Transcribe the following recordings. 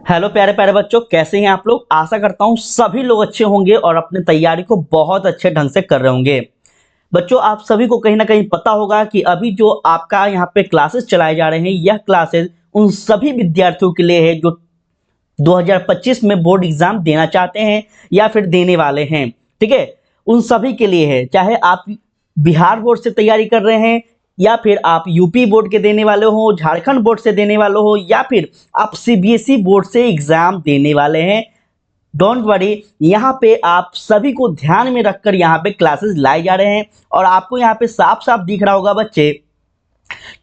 Hello प्यारे प्यारे बच्चों, कैसे हैं आप लोग। आशा करता हूं सभी लोग अच्छे होंगे और अपनी तैयारी को बहुत अच्छे ढंग से कर रहे होंगे। बच्चों, आप सभी को कहीं ना कहीं पता होगा कि अभी जो आपका यहाँ पे क्लासेस चलाए जा रहे हैं, यह क्लासेस उन सभी विद्यार्थियों के लिए है जो 2025 में बोर्ड एग्जाम देना चाहते हैं या फिर देने वाले हैं। ठीक है, उन सभी के लिए है। चाहे आप बिहार बोर्ड से तैयारी कर रहे हैं या फिर आप यूपी बोर्ड के देने वाले हो, झारखंड बोर्ड से देने वाले हो या फिर आप सीबीएसई बोर्ड से एग्जाम देने वाले हैं, डोंट वरी। यहाँ पे आप सभी को ध्यान में रखकर यहाँ पे क्लासेस लाए जा रहे हैं। और आपको यहाँ पे साफ साफ दिख रहा होगा बच्चे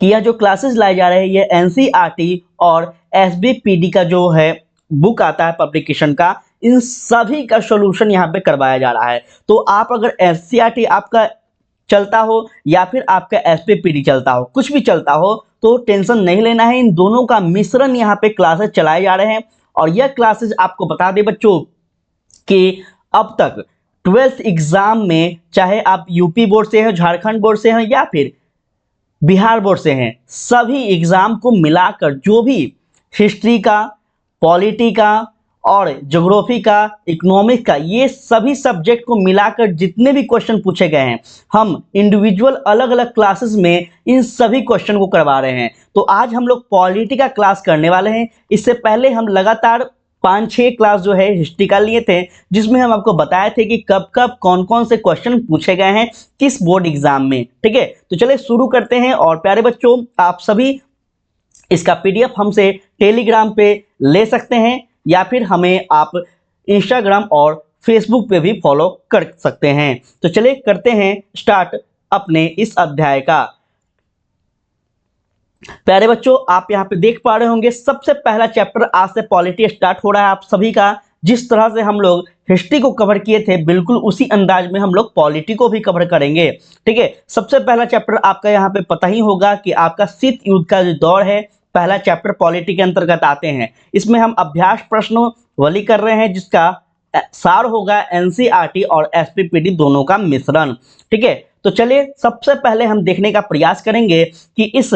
कि यह जो क्लासेस लाए जा रहे हैं ये एनसीईआरटी और एसबीपीडी का जो है बुक आता है पब्लिकेशन का, इन सभी का सॉल्यूशन यहाँ पे करवाया जा रहा है। तो आप अगर एनसीईआरटी आपका चलता हो या फिर आपका एसबीपीडी चलता हो, कुछ भी चलता हो, तो टेंशन नहीं लेना है। इन दोनों का मिश्रण यहाँ पे क्लासेस चलाए जा रहे हैं। और यह क्लासेस आपको बता दें बच्चों कि अब तक 12th एग्जाम में चाहे आप यूपी बोर्ड से हैं, झारखंड बोर्ड से हैं या फिर बिहार बोर्ड से हैं, सभी एग्जाम को मिलाकर जो भी हिस्ट्री का, पॉलिटी का और ज्योग्राफी का, इकोनॉमिक का, ये सभी सब्जेक्ट को मिलाकर जितने भी क्वेश्चन पूछे गए हैं, हम इंडिविजुअल अलग अलग क्लासेस में इन सभी क्वेश्चन को करवा रहे हैं। तो आज हम लोग पॉलिटी का क्लास करने वाले हैं। इससे पहले हम लगातार 5-6 क्लास जो है हिस्ट्री का लिए थे, जिसमें हम आपको बताए थे कि कब कब कौन कौन से क्वेश्चन पूछे गए हैं किस बोर्ड एग्जाम में। ठीक है, तो चलिए शुरू करते हैं। और प्यारे बच्चों, आप सभी इसका पीडीएफ हमसे टेलीग्राम पे ले सकते हैं या फिर हमें आप इंस्टाग्राम और फेसबुक पे भी फॉलो कर सकते हैं। तो चलिए करते हैं स्टार्ट अपने इस अध्याय का। प्यारे बच्चों, आप यहाँ पे देख पा रहे होंगे सबसे पहला चैप्टर आज से पॉलिटी स्टार्ट हो रहा है आप सभी का। जिस तरह से हम लोग हिस्ट्री को कवर किए थे, बिल्कुल उसी अंदाज में हम लोग पॉलिटी को भी कवर करेंगे। ठीक है, सबसे पहला चैप्टर आपका यहाँ पे पता ही होगा कि आपका शीत युद्ध का जो दौर है, पहला चैप्टर पॉलिटी के अंतर्गत आते हैं। इसमें हम अभ्यास प्रश्नावली कर रहे हैं जिसका सार होगा एनसीईआरटी और एसपीपीडी दोनों का मिश्रण। ठीक है, तो चलिए सबसे पहले हम देखने का प्रयास करेंगे कि इस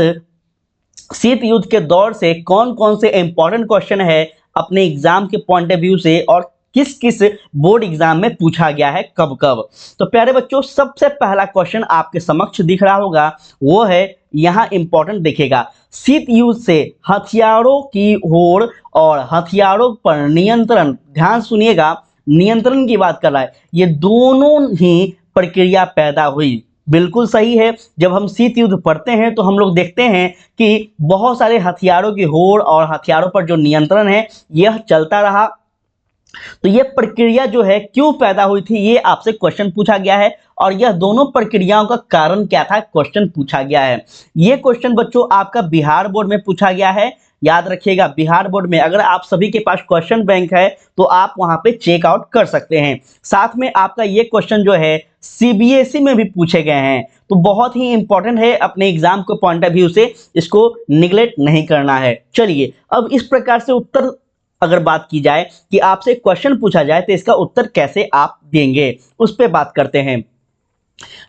शीत युद्ध के दौर से कौन कौन से इंपॉर्टेंट क्वेश्चन है अपने एग्जाम के पॉइंट ऑफ व्यू से और किस किस बोर्ड एग्जाम में पूछा गया है कब कब। तो प्यारे बच्चों, सबसे पहला क्वेश्चन आपके समक्ष दिख रहा होगा, वो है यहाँ इंपॉर्टेंट देखिएगा। शीत युद्ध से हथियारों की होड़ और हथियारों पर नियंत्रण, ध्यान सुनिएगा, नियंत्रण की बात कर रहा है, ये दोनों ही प्रक्रिया पैदा हुई। बिल्कुल सही है। जब हम शीत युद्ध पढ़ते हैं तो हम लोग देखते हैं कि बहुत सारे हथियारों की होड़ और हथियारों पर जो नियंत्रण है यह चलता रहा। तो यह प्रक्रिया जो है क्यों पैदा हुई थी, ये आपसे क्वेश्चन पूछा गया है। और यह दोनों प्रक्रियाओं का कारण क्या था, क्वेश्चन पूछा गया है। यह क्वेश्चन बच्चों आपका बिहार बोर्ड में पूछा गया है। याद रखिएगा, बिहार बोर्ड में अगर आप सभी के पास क्वेश्चन बैंक है तो आप वहां पे चेकआउट कर सकते हैं। साथ में आपका ये क्वेश्चन जो है सीबीएसई में भी पूछे गए हैं, तो बहुत ही इंपॉर्टेंट है। अपने एग्जाम के पॉइंट ऑफ व्यू से इसको निगलेक्ट नहीं करना है। चलिए, अब इस प्रकार से उत्तर अगर बात की जाए कि आपसे क्वेश्चन पूछा जाए तो इसका उत्तर कैसे आप देंगे, उस पर बात करते हैं।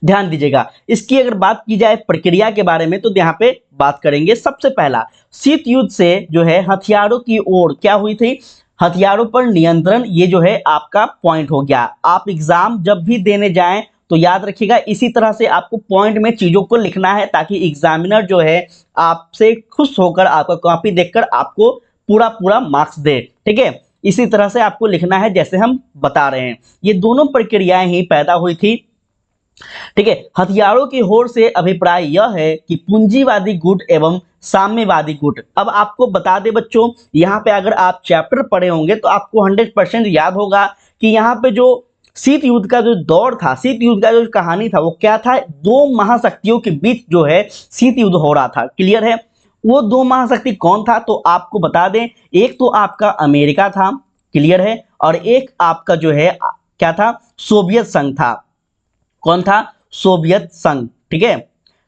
ध्यान दीजिएगा, इसकी अगर बात की जाए प्रक्रिया के बारे में तो यहाँ पे बात करेंगे। सबसे पहला, शीत युद्ध से जो है हथियारों की ओर क्या हुई थी, हथियारों पर नियंत्रण, ये जो है आपका पॉइंट हो गया। आप एग्जाम जब भी देने जाएं तो याद रखिएगा इसी तरह से आपको पॉइंट में चीजों को लिखना है, ताकि एग्जामिनर जो है आपसे खुश होकर आपका कॉपी देखकर आपको पूरा पूरा मार्क्स दे। ठीक है, इसी तरह से आपको लिखना है जैसे हम बता रहे हैं। ये दोनों प्रक्रियाएं ही पैदा हुई थी। ठीक है, हथियारों की होड़ से अभिप्राय यह है कि पूंजीवादी गुट एवं साम्यवादी गुट। अब आपको बता दें बच्चों, यहाँ पे अगर आप चैप्टर पढ़े होंगे तो आपको 100% याद होगा कि यहाँ पे जो शीत युद्ध का जो दौर था, शीत युद्ध का जो कहानी था, वो क्या था, दो महाशक्तियों के बीच जो है शीत युद्ध हो रहा था। क्लियर है, वो दो महाशक्ति कौन था, तो आपको बता दें, एक तो आपका अमेरिका था, क्लियर है, और एक आपका जो है क्या था, सोवियत संघ था। कौन था, सोवियत संघ। ठीक है,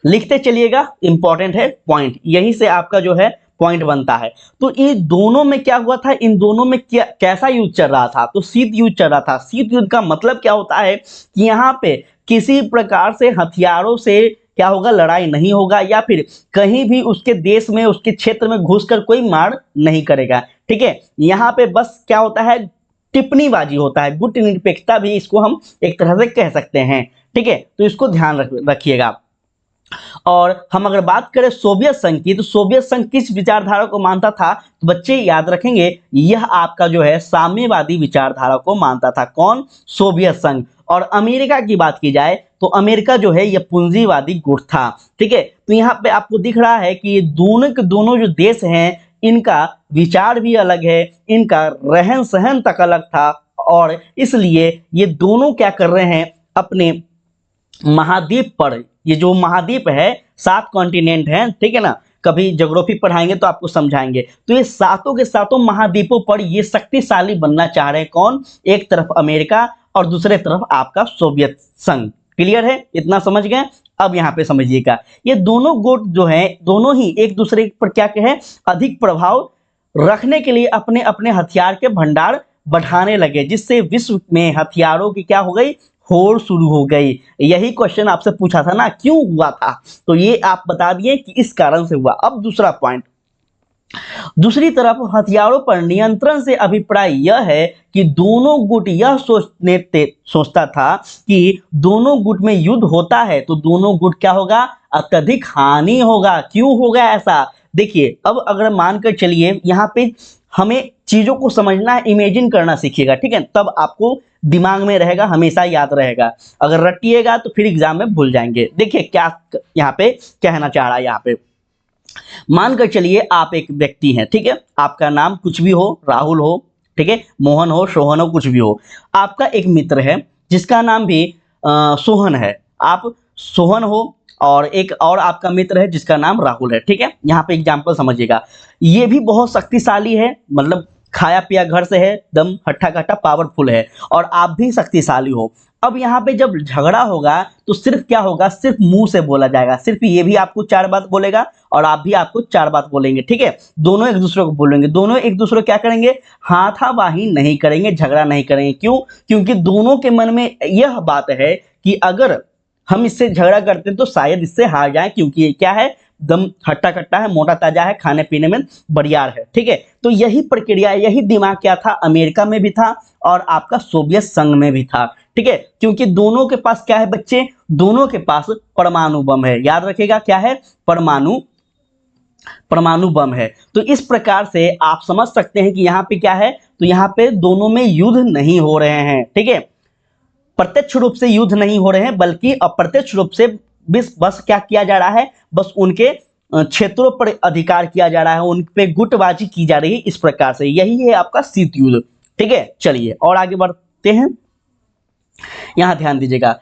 लिखते चलिएगा, इंपॉर्टेंट है पॉइंट, यही से आपका जो है पॉइंट बनता है। तो इन दोनों में क्या हुआ था, इन दोनों में क्या कैसा युद्ध चल रहा था, तो शीत युद्ध चल रहा था। शीत युद्ध का मतलब क्या होता है कि यहाँ पे किसी प्रकार से हथियारों से क्या होगा, लड़ाई नहीं होगा या फिर कहीं भी उसके देश में उसके क्षेत्र में घुसकर कोई मार नहीं करेगा। ठीक है, यहाँ पे बस क्या होता है, टिप्पणीबाजी होता है, गुट निरपेक्षता भी इसको हम एक तरह से कह सकते हैं। ठीक है, तो इसको ध्यान रखिएगा। और हम अगर बात करें सोवियत संघ की, तो सोवियत संघ किस विचारधारा को मानता था, तो बच्चे याद रखेंगे यह आपका जो है साम्यवादी विचारधारा को मानता था। कौन, सोवियत संघ। और अमेरिका की बात की जाए तो अमेरिका जो है यह पूंजीवादी गुट था। ठीक है, तो यहाँ पे आपको दिख रहा है कि ये दोनों के दोनों जो देश हैं इनका विचार भी अलग है, इनका रहन सहन तक अलग था, और इसलिए ये दोनों क्या कर रहे हैं, अपने महाद्वीप पर, ये जो महाद्वीप है 7 कॉन्टिनेंट हैं, ठीक है ना, कभी ज्योग्राफी पढ़ाएंगे तो आपको समझाएंगे, तो ये सातों के सातों महाद्वीपों पर ये शक्तिशाली बनना चाह रहे हैं। कौन, एक तरफ अमेरिका और दूसरे तरफ आपका सोवियत संघ। क्लियर है, इतना समझ गए। अब यहाँ पे समझिएगा, ये दोनों गुट जो हैं दोनों ही एक दूसरे पर क्या कहे, अधिक प्रभाव रखने के लिए अपने अपने हथियार के भंडार बढ़ाने लगे, जिससे विश्व में हथियारों की क्या हो गई, होड़ शुरू हो गई। यही क्वेश्चन आपसे पूछा था ना, क्यों हुआ था, तो ये आप बता दिए कि इस कारण से हुआ। अब दूसरा पॉइंट, दूसरी तरफ हथियारों पर नियंत्रण से अभिप्राय यह है कि दोनों गुट यह सोचता था कि दोनों गुट में युद्ध होता है तो दोनों गुट क्या होगा, अत्यधिक हानि होगा। क्यों होगा ऐसा, देखिए अब अगर मानकर चलिए, यहाँ पे हमें चीजों को समझना है, इमेजिन करना सीखिएगा। ठीक है, तब आपको दिमाग में रहेगा, हमेशा याद रहेगा। अगर रटिएगा तो फिर एग्जाम में भूल जाएंगे। देखिए क्या यहाँ पे कहना चाह रहा है, यहाँ पे मानकर चलिए आप एक व्यक्ति हैं, ठीक है, आपका नाम कुछ भी हो, राहुल हो, ठीक है, मोहन हो, सोहन हो, कुछ भी हो। आपका एक मित्र है जिसका नाम भी सोहन है, आप सोहन हो, और एक और आपका मित्र है जिसका नाम राहुल है। ठीक है, यहाँ पे एग्जाम्पल समझिएगा, ये भी बहुत शक्तिशाली है, मतलब खाया पिया घर से है, दम हट्टा कट्टा पावरफुल है, और आप भी शक्तिशाली हो। अब यहाँ पे जब झगड़ा होगा तो सिर्फ क्या होगा, सिर्फ मुंह से बोला जाएगा, सिर्फ ये भी आपको 4 बात बोलेगा और आप भी आपको 4 बात बोलेंगे। ठीक है, दोनों एक दूसरे को बोलेंगे, दोनों एक दूसरे को क्या करेंगे, हाथापाई नहीं करेंगे, झगड़ा नहीं करेंगे। क्यों, क्योंकि दोनों के मन में यह बात है कि अगर हम इससे झगड़ा करते हैं तो शायद इससे हार जाए, क्योंकि ये क्या है, दम हट्टा कट्टा है, मोटा ताजा है, खाने पीने में बढ़ियार है। ठीक है, तो यही प्रक्रिया, यही दिमाग क्या था, अमेरिका में भी था और आपका सोवियत संघ में भी था। ठीक है, क्योंकि दोनों के पास क्या है बच्चे, दोनों के पास परमाणु बम है। याद रखिएगा क्या है, परमाणु बम है। तो इस प्रकार से आप समझ सकते हैं कि यहाँ पे क्या है, तो यहाँ पे दोनों में युद्ध नहीं हो रहे हैं। ठीक है, प्रत्यक्ष रूप से युद्ध नहीं हो रहे हैं, बल्कि अप्रत्यक्ष रूप से बस क्या किया जा रहा है, बस उनके क्षेत्रों पर अधिकार किया जा रहा है, उन पे गुटबाजी की जा रही है। इस प्रकार से यही है आपका शीत युद्ध। ठीक है, चलिए और आगे बढ़ते हैं। यहां ध्यान दीजिएगा,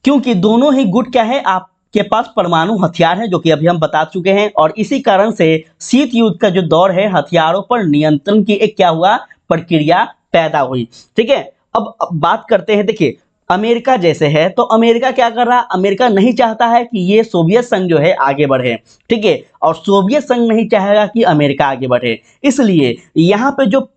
क्योंकि दोनों ही गुट क्या है, आपके पास परमाणु हथियार है, जो कि अभी हम बता चुके हैं, और इसी कारण से शीत युद्ध का जो दौर है, हथियारों पर नियंत्रण की एक क्या हुआ, प्रक्रिया पैदा हुई। ठीक है, अब बात करते हैं, देखिए अमेरिका जैसे है, तो अमेरिका क्या कर रहा है, अमेरिका नहीं चाहता है कि ये सोवियत संघ जो है आगे बढ़े। ठीक है, और सोवियत संघ नहीं चाहेगा कि अमेरिका आगे बढ़े, इसलिए यहाँ पे जो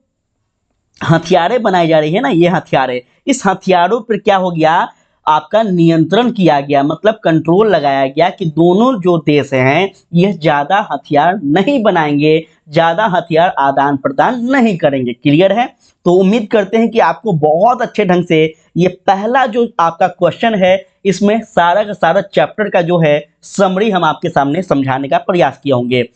हथियारें बनाई जा रही है ना, ये हथियारें, इस हथियारों पर क्या हो गया, आपका नियंत्रण किया गया, मतलब कंट्रोल लगाया गया कि दोनों जो देश हैं ये ज्यादा हथियार नहीं बनाएंगे, ज्यादा हथियार आदान प्रदान नहीं करेंगे। क्लियर है, तो उम्मीद करते हैं कि आपको बहुत अच्छे ढंग से ये पहला जो आपका क्वेश्चन है, इसमें सारा का सारा चैप्टर का जो है समरी हम आपके सामने समझाने का प्रयास किए होंगे।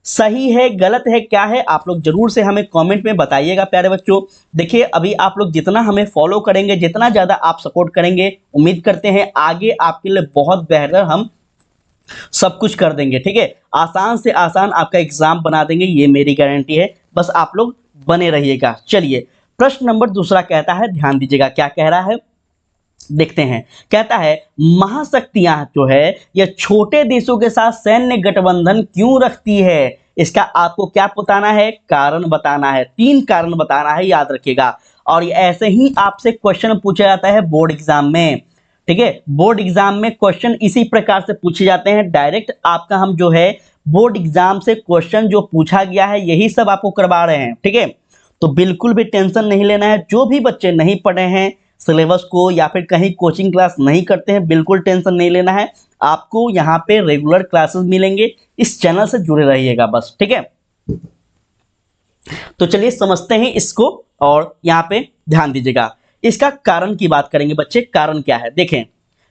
सही है, गलत है, क्या है, आप लोग जरूर से हमें कमेंट में बताइएगा प्यारे बच्चों। देखिए अभी आप लोग जितना हमें फॉलो करेंगे, जितना ज़्यादा आप सपोर्ट करेंगे, उम्मीद करते हैं आगे आपके लिए बहुत बेहतर हम सब कुछ कर देंगे। ठीक है, आसान से आसान आपका एग्जाम बना देंगे, ये मेरी गारंटी है, बस आप लोग बने रहिएगा। चलिए प्रश्न नंबर दूसरा कहता है, ध्यान दीजिएगा क्या कह रहा है, देखते हैं। कहता है महाशक्तियां जो है यह छोटे देशों के साथ सैन्य गठबंधन क्यों रखती है, इसका आपको क्या बताना है, कारण बताना है, 3 कारण बताना है, याद रखिएगा। और ऐसे ही आपसे क्वेश्चन पूछा जाता है बोर्ड एग्जाम में। ठीक है, बोर्ड एग्जाम में क्वेश्चन इसी प्रकार से पूछे जाते हैं, डायरेक्ट आपका हम जो है बोर्ड एग्जाम से क्वेश्चन जो पूछा गया है यही सब आपको करवा रहे हैं। ठीक है, तो बिल्कुल भी टेंशन नहीं लेना है। जो भी बच्चे नहीं पढ़े हैं सिलेबस को या फिर कहीं कोचिंग क्लास नहीं करते हैं, बिल्कुल टेंशन नहीं लेना है। आपको यहाँ पे रेगुलर क्लासेस मिलेंगे, इस चैनल से जुड़े रहिएगा बस, ठीक है। तो चलिए समझते हैं इसको और यहाँ पे ध्यान दीजिएगा। इसका कारण की बात करेंगे बच्चे, कारण क्या है देखें,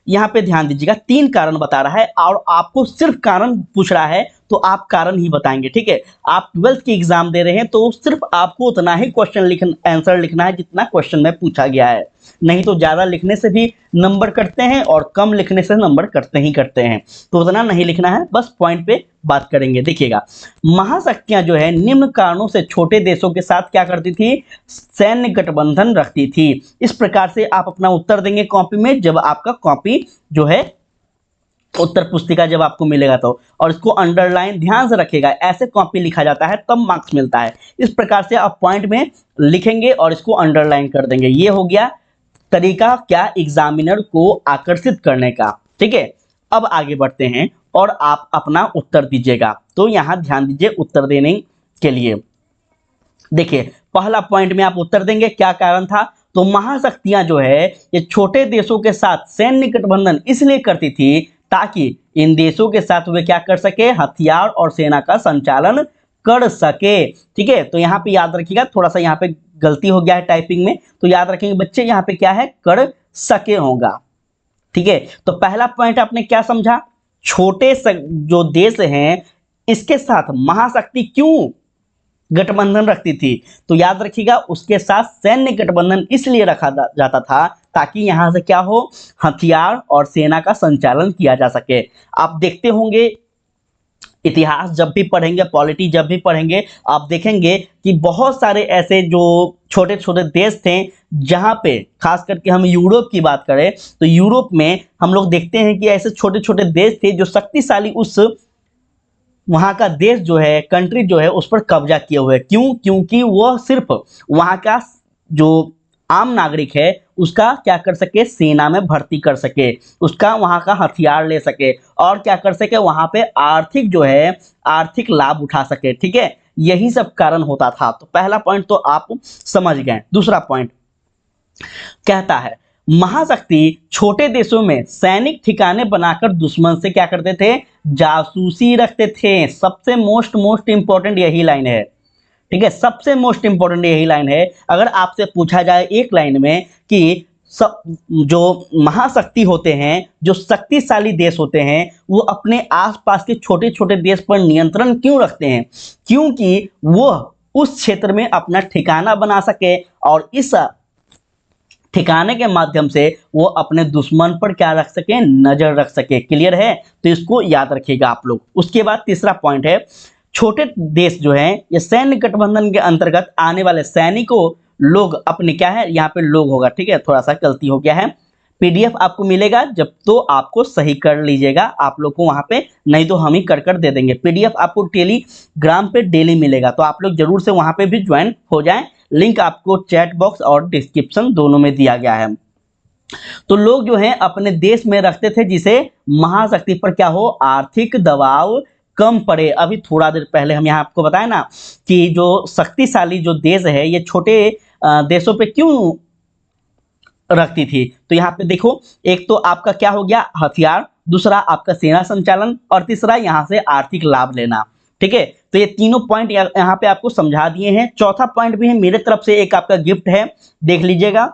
यहाँ पे ध्यान दीजिएगा, 3 कारण बता रहा है और आपको सिर्फ कारण पूछ रहा है तो आप कारण ही बताएंगे, ठीक है। आप 12th की एग्जाम दे रहे हैं तो सिर्फ आपको उतना ही क्वेश्चन आंसर लिखना है जितना क्वेश्चन में पूछा गया है, नहीं तो ज्यादा लिखने से भी नंबर कटते हैं और कम लिखने से नंबर कटते ही करते हैं, तो उतना नहीं लिखना है, बस पॉइंट पे बात करेंगे। देखिएगा, महाशक्तियां जो है निम्न कारणों से छोटे देशों के साथ क्या करती थी, सैन्य गठबंधन रखती थी। इस प्रकार से आप अपना उत्तर देंगे कॉपी में, जब आपका कॉपी जो है उत्तर पुस्तिका जब आपको मिलेगा तो, और इसको अंडरलाइन ध्यान से रखिएगा, ऐसे कॉपी लिखा जाता है तब मार्क्स मिलता है। इस प्रकार से आप पॉइंट में लिखेंगे और इसको अंडरलाइन कर देंगे। ये हो गया तरीका क्या, एग्जामिनर को आकर्षित करने का, ठीक है। अब आगे बढ़ते हैं और आप अपना उत्तर दीजिएगा। तो यहां ध्यान दीजिए उत्तर देने के लिए। देखिए पहला पॉइंट में आप उत्तर देंगे, क्या कारण था, तो महाशक्तियां जो है ये छोटे देशों के साथ सैन्य गठबंधन इसलिए करती थी ताकि इन देशों के साथ वे क्या कर सके, हथियार और सेना का संचालन कर सके, ठीक है। तो यहाँ पे याद रखिएगा, थोड़ा सा यहाँ पे गलती हो गया है टाइपिंग में, तो याद रखेंगे बच्चे, यहाँ पे क्या है, कर सके होगा, ठीक है। तो पहला पॉइंट आपने क्या समझा, छोटे जो देश हैं इसके साथ महाशक्ति क्यों गठबंधन रखती थी, तो याद रखिएगा उसके साथ सैन्य गठबंधन इसलिए रखा जाता था ताकि यहां से क्या हो, हथियार और सेना का संचालन किया जा सके। आप देखते होंगे इतिहास जब भी पढ़ेंगे, पॉलिटी जब भी पढ़ेंगे, आप देखेंगे कि बहुत सारे ऐसे जो छोटे छोटे देश थे, जहां पे खास करके हम यूरोप की बात करें तो यूरोप में हम लोग देखते हैं कि ऐसे छोटे छोटे देश थे जो शक्तिशाली उस वहां का देश जो है, कंट्री जो है, उस पर कब्जा किए हुए। क्यों, क्योंकि वह सिर्फ वहां का जो आम नागरिक है उसका क्या कर सके, सेना में भर्ती कर सके, उसका वहां का हथियार ले सके और क्या कर सके, वहां पे आर्थिक जो है आर्थिक लाभ उठा सके, ठीक है। यही सब कारण होता था। तो पहला पॉइंट तो आप समझ गए। दूसरा पॉइंट कहता है महाशक्ति छोटे देशों में सैनिक ठिकाने बनाकर दुश्मन से क्या करते थे, जासूसी रखते थे। सबसे मोस्ट इंपॉर्टेंट यही लाइन है, ठीक है, सबसे मोस्ट इंपॉर्टेंट यही लाइन है। अगर आपसे पूछा जाए एक लाइन में कि जो महाशक्ति होते हैं, जो शक्तिशाली देश होते हैं, वो अपने आसपास के छोटे छोटे देश पर नियंत्रण क्यों रखते हैं, क्योंकि वो उस क्षेत्र में अपना ठिकाना बना सके और इस ठिकाने के माध्यम से वो अपने दुश्मन पर क्या रख सके, नजर रख सके। क्लियर है, तो इसको याद रखिएगा आप लोग। उसके बाद तीसरा पॉइंट है, छोटे देश जो हैं ये सैन्य गठबंधन के अंतर्गत आने वाले सैनिकों लोग अपने क्या है, यहाँ पे लोग होगा, ठीक है, थोड़ा सा गलती हो गया है। पीडीएफ आपको मिलेगा जब तो आपको सही कर लीजिएगा, आप लोग को वहां पे, नहीं तो हम ही कर दे देंगे। पीडीएफ आपको टेलीग्राम पे डेली मिलेगा, तो आप लोग जरूर से वहां पे भी ज्वाइन हो जाएं। लिंक आपको चैट बॉक्स और डिस्क्रिप्शन दोनों में दिया गया है। तो लोग जो हैं अपने देश में रखते थे जिसे महाशक्ति पर क्या हो, आर्थिक दबाव कम पड़े। अभी थोड़ा देर पहले हम यहाँ आपको बताया ना कि जो शक्तिशाली जो देश है ये छोटे देशों पे क्यों रखती थी, तो यहाँ पे देखो, एक तो आपका क्या हो गया, हथियार, दूसरा आपका सेना संचालन और तीसरा यहाँ से आर्थिक लाभ लेना, ठीक है। तो ये तीनों पॉइंट यहाँ पे आपको समझा दिए हैं। चौथा पॉइंट भी है मेरे तरफ से, एक आपका गिफ्ट है, देख लीजिएगा।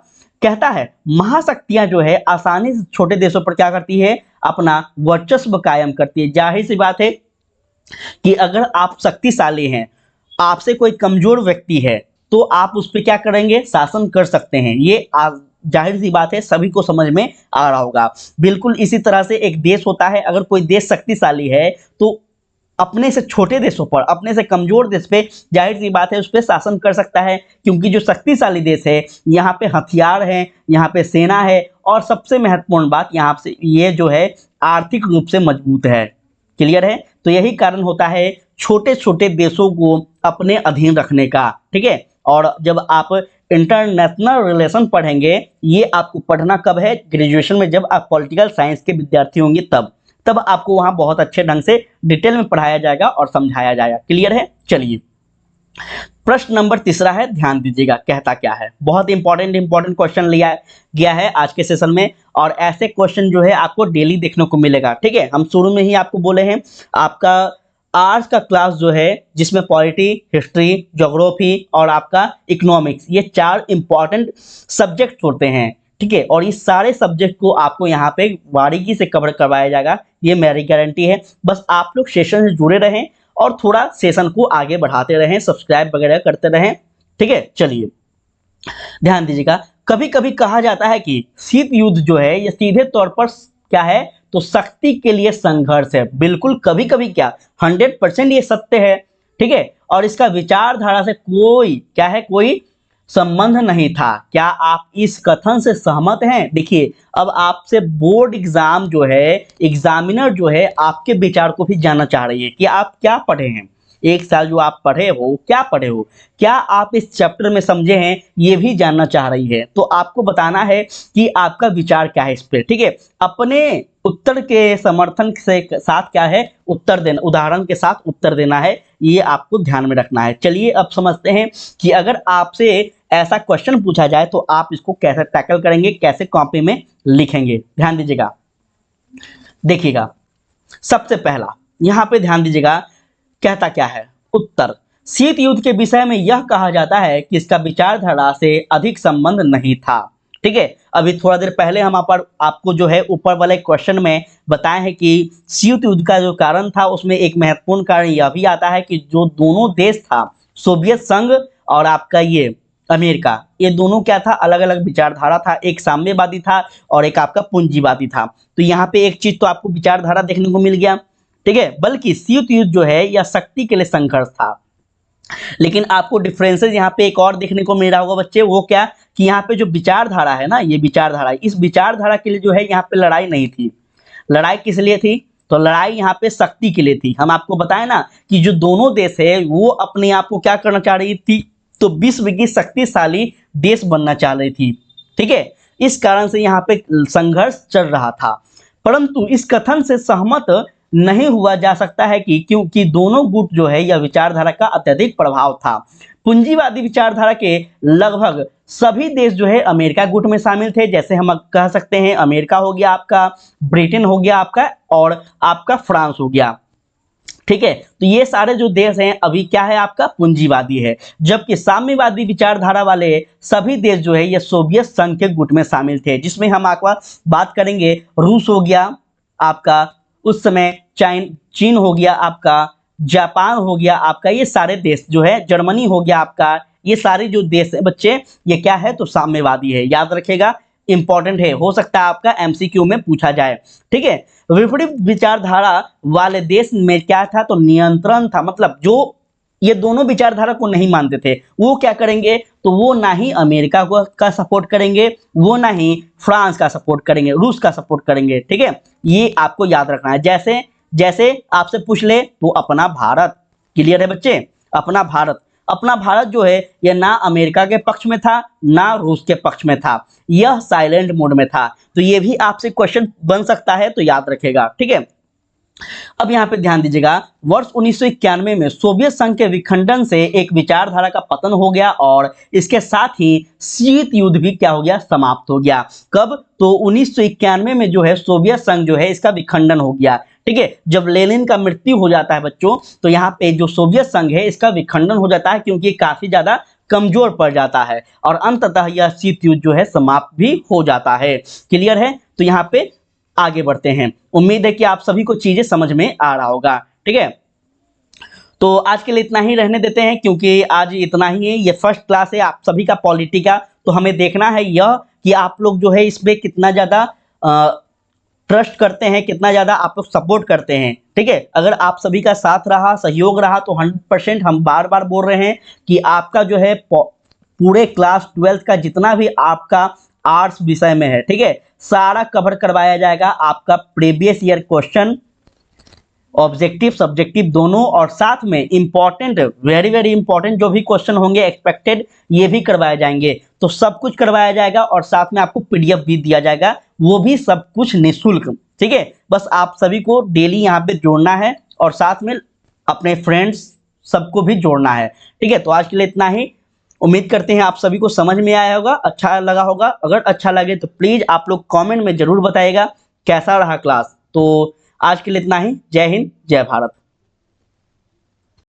कहता है महाशक्तियां जो है आसानी से छोटे देशों पर क्या करती है, अपना वर्चस्व कायम करती है। जाहिर सी बात है कि अगर आप शक्तिशाली हैं, आपसे कोई कमजोर व्यक्ति है, तो आप उस पर क्या करेंगे, शासन कर सकते हैं। ये जाहिर सी बात है, सभी को समझ में आ रहा होगा। बिल्कुल इसी तरह से एक देश होता है, अगर कोई देश शक्तिशाली है तो अपने से छोटे देशों पर, अपने से कमजोर देश पे जाहिर सी बात है उस पर शासन कर सकता है, क्योंकि जो शक्तिशाली देश है यहाँ पे हथियार है, यहाँ पे सेना है और सबसे महत्वपूर्ण बात यहाँ से ये जो है आर्थिक रूप से मजबूत है। क्लियर है, तो यही कारण होता है छोटे छोटे देशों को अपने अधीन रखने का, ठीक है। और जब आप इंटरनेशनल रिलेशन पढ़ेंगे, ये आपको पढ़ना कब है, ग्रेजुएशन में, जब आप पॉलिटिकल साइंस के विद्यार्थी होंगे तब आपको वहां बहुत अच्छे ढंग से डिटेल में पढ़ाया जाएगा और समझाया जाएगा। क्लियर है, चलिए प्रश्न नंबर तीसरा है, ध्यान दीजिएगा कहता क्या है। बहुत इंपॉर्टेंट क्वेश्चन लिया गया है आज के सेशन में, और ऐसे क्वेश्चन जो है आपको डेली देखने को मिलेगा। ठीक है, हम शुरू में ही आपको बोले हैं आपका आज का क्लास जो है जिसमें पॉलिटी, हिस्ट्री, ज्योग्राफी और आपका इकोनॉमिक्स, ये 4 इंपॉर्टेंट सब्जेक्ट होते हैं। ठीक है, और इस सारे सब्जेक्ट को आपको यहाँ पे बारीकी से कवर करवाया जाएगा, ये मेरी गारंटी है। बस आप लोग सेशन से जुड़े रहें और थोड़ा सेशन को आगे बढ़ाते रहें, सब्सक्राइब वगैरह करते रहें। ठीक है, चलिए ध्यान दीजिएगा। कभी कभी कहा जाता है कि शीत युद्ध जो है ये सीधे तौर पर क्या है, तो शक्ति के लिए संघर्ष है। बिल्कुल कभी कभी क्या, 100% ये सत्य है। ठीक है, और इसका विचारधारा से कोई क्या है, कोई संबंध नहीं था। क्या आप इस कथन से सहमत हैं? देखिए, अब आपसे बोर्ड एग्जाम जो है, एग्जामिनर जो है आपके विचार को भी जानना चाह रही है कि आप क्या पढ़े हैं, एक साल जो आप पढ़े हो, क्या पढ़े हो, क्या आप इस चैप्टर में समझे हैं, ये भी जानना चाह रही है। तो आपको बताना है कि आपका विचार क्या है इस पे। ठीक है, अपने उत्तर के समर्थन से साथ क्या है, उत्तर देना, उदाहरण के साथ उत्तर देना है, ये आपको ध्यान में रखना है। चलिए अब समझते हैं कि अगर आपसे ऐसा क्वेश्चन पूछा जाए तो आप इसको कैसे टैकल करेंगे, कैसे कॉपी में लिखेंगे। ध्यान दीजिएगा, देखिएगा सबसे पहला यहाँ पे ध्यान दीजिएगा, कहता क्या है, उत्तर। शीत युद्ध के विषय में यह कहा जाता है कि इसका विचारधारा से अधिक संबंध नहीं था। ठीक है, अभी थोड़ा देर पहले हम आपको जो है ऊपर वाले क्वेश्चन में बताए हैं कि शीत युद्ध का जो कारण था उसमें एक महत्वपूर्ण कारण यह भी आता है कि जो दोनों देश था, सोवियत संघ और आपका ये अमेरिका, ये दोनों क्या था, अलग अलग विचारधारा था। एक साम्यवादी था और एक आपका पूंजीवादी था। तो यहाँ पे एक चीज तो आपको विचारधारा देखने को मिल गया। ठीक है, बल्कि शीत युद्ध जो है यह शक्ति के लिए संघर्ष था। लेकिन आपको डिफरेंसेस यहाँ पे एक और देखने को मिल रहा होगा बच्चे, वो क्या कि यहाँ पे जो विचारधारा है ना, ये विचारधारा, इस विचारधारा के लिए जो है यहाँ पे लड़ाई नहीं थी। लड़ाई किस लिए थी, तो लड़ाई यहाँ पे शक्ति के लिए थी। हम आपको बताएं ना कि जो दोनों देश है वो अपने आप को क्या करना चाह रही थी, तो विश्व की शक्तिशाली देश बनना चाह रही थी। ठीक है, इस कारण से यहाँ पे संघर्ष चल रहा था। परंतु इस कथन से सहमत नहीं हुआ जा सकता है कि क्योंकि दोनों गुट जो है यह विचारधारा का अत्यधिक प्रभाव था। पूंजीवादी विचारधारा के लगभग सभी देश जो है अमेरिका गुट में शामिल थे। जैसे हम कह सकते हैं अमेरिका हो गया आपका, ब्रिटेन हो गया आपका, और आपका फ्रांस हो गया। ठीक है, तो ये सारे जो देश हैं अभी क्या है, आपका पूंजीवादी है। जबकि साम्यवादी विचारधारा वाले सभी देश जो है ये सोवियत संघ के गुट में शामिल थे, जिसमें हम आपका बात करेंगे रूस हो गया आपका, उस समय चीन हो गया आपका, जापान हो गया आपका, ये सारे देश जो है, जर्मनी हो गया आपका, ये सारे जो देश है बच्चे, ये क्या है, तो साम्यवादी है। याद रखिएगा, इंपॉर्टेंट है, हो सकता है आपका एमसीक्यू में पूछा जाए। ठीक है, विपरीत विचारधारा वाले देश में क्या था, तो नियंत्रण था। मतलब जो ये दोनों विचारधारा को नहीं मानते थे वो क्या करेंगे, तो वो ना ही अमेरिका को का सपोर्ट करेंगे, वो ना ही फ्रांस का सपोर्ट करेंगे, रूस का सपोर्ट करेंगे। ठीक है, ये आपको याद रखना है। जैसे जैसे आपसे पूछ ले तो अपना भारत, क्लियर है बच्चे, अपना भारत, अपना भारत जो है यह ना अमेरिका के पक्ष में था ना रूस के पक्ष में था, यह साइलेंट मोड में था। तो ये भी आपसे क्वेश्चन बन सकता है, तो याद रखेगा। ठीक है, अब यहाँ पे ध्यान दीजिएगा, वर्ष 1991 में सोवियत संघ के विखंडन से एक विचारधारा का पतन हो गया और इसके साथ ही शीत युद्ध भी क्या हो गया, समाप्त हो गया। कब, तो 1991 में जो है सोवियत संघ जो है इसका विखंडन हो गया। ठीक है, जब लेनिन का मृत्यु हो जाता है बच्चों, तो यहाँ पे जो सोवियत संघ है इसका विखंडन हो जाता है, क्योंकि काफी ज्यादा कमजोर पड़ जाता है और अंततः यह शीत युद्ध जो है समाप्त भी हो जाता है। क्लियर है, तो यहाँ पे आगे बढ़ते हैं। उम्मीद है कि आप सभी को चीजें समझ में आ रहा होगा। ठीक है, तो आज के लिए इतना ही रहने देते हैं, क्योंकि आज इतना ही है, ये फर्स्ट क्लास है आप सभी का पॉलिटी का। तो हमें देखना है यह कि आप लोग जो है इसमें कितना ज्यादा ट्रस्ट करते हैं, कितना ज्यादा आप लोग सपोर्ट करते हैं। ठीक है, अगर आप सभी का साथ रहा, सहयोग रहा, तो 100% हम बार बार बोल रहे हैं कि आपका जो है पूरे क्लास 12th का जितना भी आपका आर्ट्स विषय में है, ठीक है, सारा कवर करवाया जाएगा। आपका previous year question, objective subjective दोनों, और साथ में इंपॉर्टेंट, वेरी वेरी इंपॉर्टेंट जो भी क्वेश्चन होंगे एक्सपेक्टेड, ये भी करवाए जाएंगे। तो सब कुछ करवाया जाएगा और साथ में आपको पीडीएफ भी दिया जाएगा, वो भी सब कुछ निःशुल्क। ठीक है, बस आप सभी को डेली यहाँ पे जोड़ना है और साथ में अपने फ्रेंड्स, सबको भी जोड़ना है। ठीक है, तो आज के लिए इतना ही। उम्मीद करते हैं आप सभी को समझ में आया होगा, अच्छा लगा होगा। अगर अच्छा लगे तो प्लीज आप लोग कमेंट में जरूर बताइएगा कैसा रहा क्लास। तो आज के लिए इतना ही। जय हिंद, जय भारत।